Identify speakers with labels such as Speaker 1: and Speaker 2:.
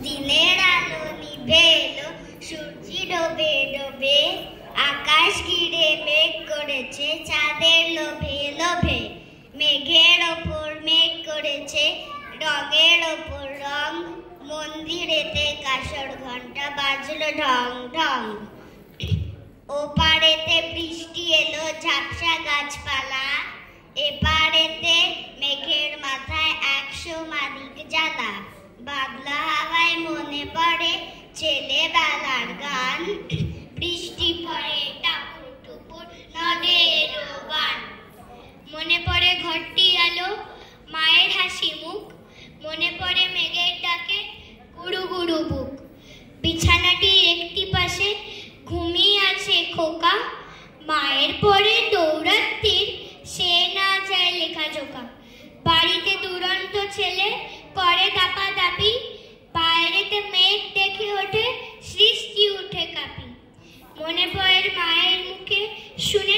Speaker 1: দিনের আলো নিভে এলো, সূর্যি ডোবে ডোবে, আকাশ ঘিরে মেঘ করেছে চাঁদের লোভে লোভে। মেঘের ওপর মেঘ করেছে রঙের ওপর রং, মন্দিরেতে কাঁসর ঘন্টা বাজলো ঢং ঢং। ওপারেতে বৃষ্টি এলো ঝাপসা গাছপালা, এপারেতে মেঘের মাথায় 100 মালিক জ্বালা। বাদলা হাওয়ায় মনে পড়ে ছেলেবেলার গান, বৃষ্টি পড়ে টাপুর টুপুর নদে এলো বান। মনে পড়ে ঘরটি আলো, মায়ের হাসি মুখ, মনে পড়ে মেঘের ডাকে গুরু গুরু বুক। বিছানাটি একটি পাশে ঘুমিয়ে আছে খোকা, মায়ের পরে দৌড়াত্তির সে না যায় লেখাজোকা। বাড়িতে দুরন্ত ছেলে করে দাপাদাপি, বাইরেতে মেঘ দেখে ওঠে সৃষ্টি উঠে কাঁপি। মনে পড়ে মায়ের মুখে শুনে